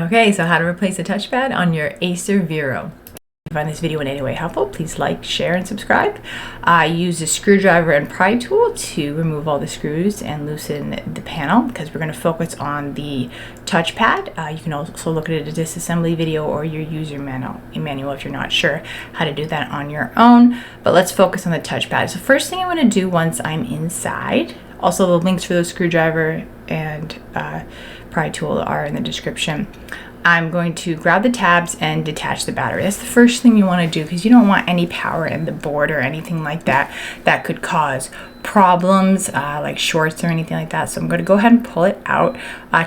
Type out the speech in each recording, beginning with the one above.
Okay, so how to replace a touchpad on your Acer Vero. If you find this video in any way helpful, please like, share, and subscribe. I use a screwdriver and pry tool to remove all the screws and loosen the panel because we're going to focus on the touchpad. You can also look at a disassembly video or your user manual if you're not sure how to do that on your own. But let's focus on the touchpad. So first thing I'm going to do once I'm inside, also the links for the screwdriver and pry tool are in the description. I'm going to grab the tabs and detach the battery. That's the first thing you want to do because you don't want any power in the board or anything like that that could cause problems like shorts or anything like that. So I'm going to go ahead and pull it out.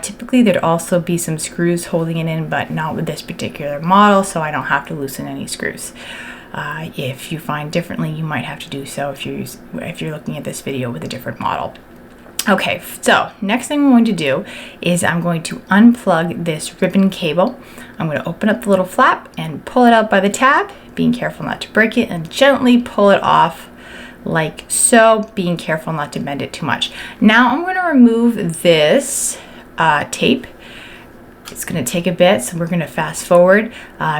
Typically there'd also be some screws holding it in, but not with this particular model, so I don't have to loosen any screws. If you find differently, you might have to do so if you're looking at this video with a different model. Okay, so next thing I'm going to do is I'm going to unplug this ribbon cable. I'm going to open up the little flap and pull it out by the tab, being careful not to break it, and gently pull it off like so, being careful not to bend it too much. Now I'm going to remove this tape. It's going to take a bit, so we're going to fast forward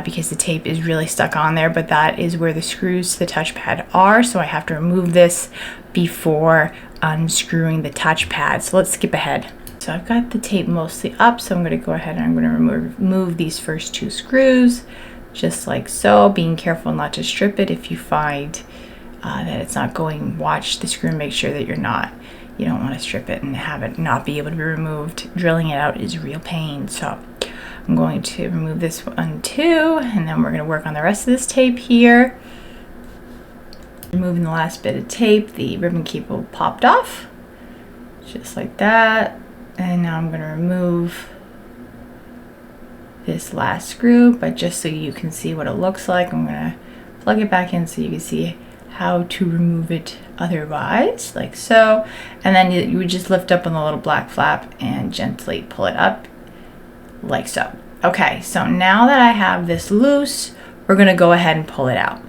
because the tape is really stuck on there, but that is where the screws to the touchpad are, so I have to remove this before unscrewing the touchpad. So let's skip ahead. So I've got the tape mostly up, so I'm going to go ahead and I'm going to remove these first two screws just like so, being careful not to strip it. If you find that it's not going, watch the screw and make sure that you don't want to strip it and have it not be able to be removed. Drilling it out is real pain. So I'm going to remove this one too, and then we're going to work on the rest of this tape here. Removing the last bit of tape, the ribbon cable popped off, just like that. And now I'm going to remove this last screw, but just so you can see what it looks like, I'm going to plug it back in so you can see how to remove it otherwise, like so. And then you would just lift up on the little black flap and gently pull it up, like so. Okay, so now that I have this loose, we're going to go ahead and pull it out.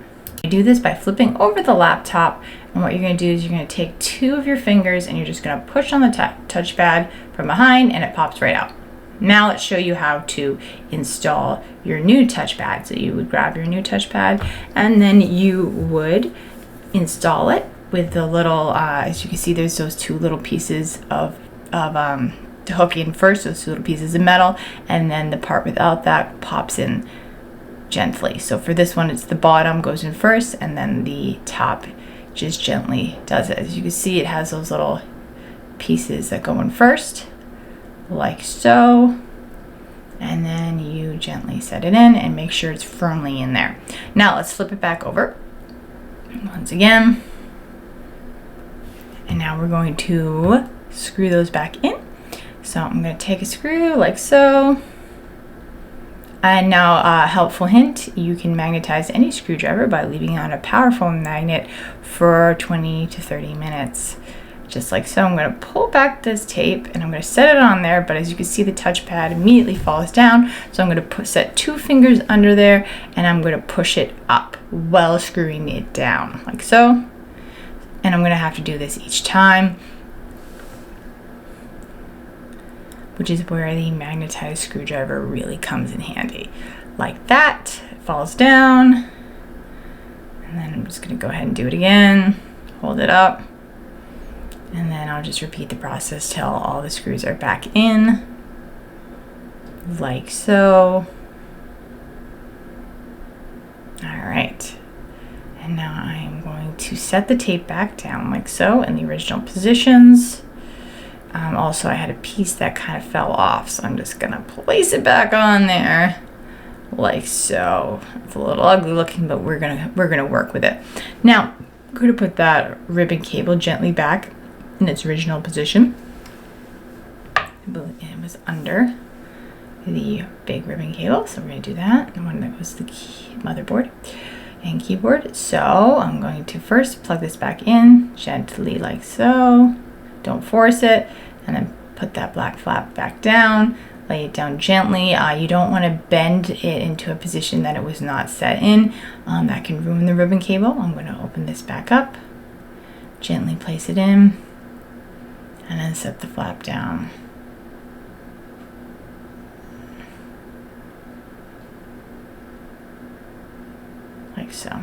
You do this by flipping over the laptop, and what you're going to do is you're going to take two of your fingers and you're just going to push on the touchpad from behind, and it pops right out. Now let's show you how to install your new touchpad. So you would grab your new touchpad and then you would install it with the little, as you can see, there's those two little pieces to hook in first, those two little pieces of metal, and then the part without that pops in gently. So for this one, it's the bottom goes in first, and then the top just gently does it. As you can see, it has those little pieces that go in first, like so, and then you gently set it in and make sure it's firmly in there. Now let's flip it back over once again, and now we're going to screw those back in. So I'm going to take a screw like so. And now a helpful hint, you can magnetize any screwdriver by leaving on a powerful magnet for 20 to 30 minutes. Just like so. I'm going to pull back this tape and I'm going to set it on there, but as you can see, the touchpad immediately falls down. So I'm going to set two fingers under there and I'm going to push it up while screwing it down, like so. And I'm going to have to do this each time, which is where the magnetized screwdriver really comes in handy. Like that, it falls down. And then I'm just going to go ahead and do it again. Hold it up. And then I'll just repeat the process till all the screws are back in, like so. All right. And now I'm going to set the tape back down like so in the original positions. Also, I had a piece that kind of fell off, so I'm just gonna place it back on there, like so. It's a little ugly looking, but we're gonna work with it. Now, I'm going to put that ribbon cable gently back in its original position. It was under the big ribbon cable, so we're gonna do that. The one that was the motherboard and keyboard. So I'm going to first plug this back in gently, like so. Don't force it, and then put that black flap back down, lay it down gently. You don't want to bend it into a position that it was not set in. That can ruin the ribbon cable. I'm going to open this back up, gently place it in, and then set the flap down. so.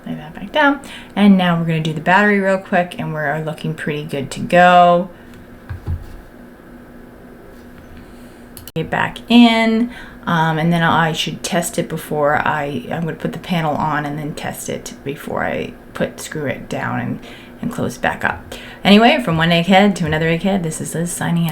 Lay that back down. And now we're going to do the battery real quick, and we're looking pretty good to go. Get back in, and then I should test it before I'm going to put the panel on and then test it before I screw it down and close it back up. Anyway, from one egghead to another egghead, this is Liz signing out.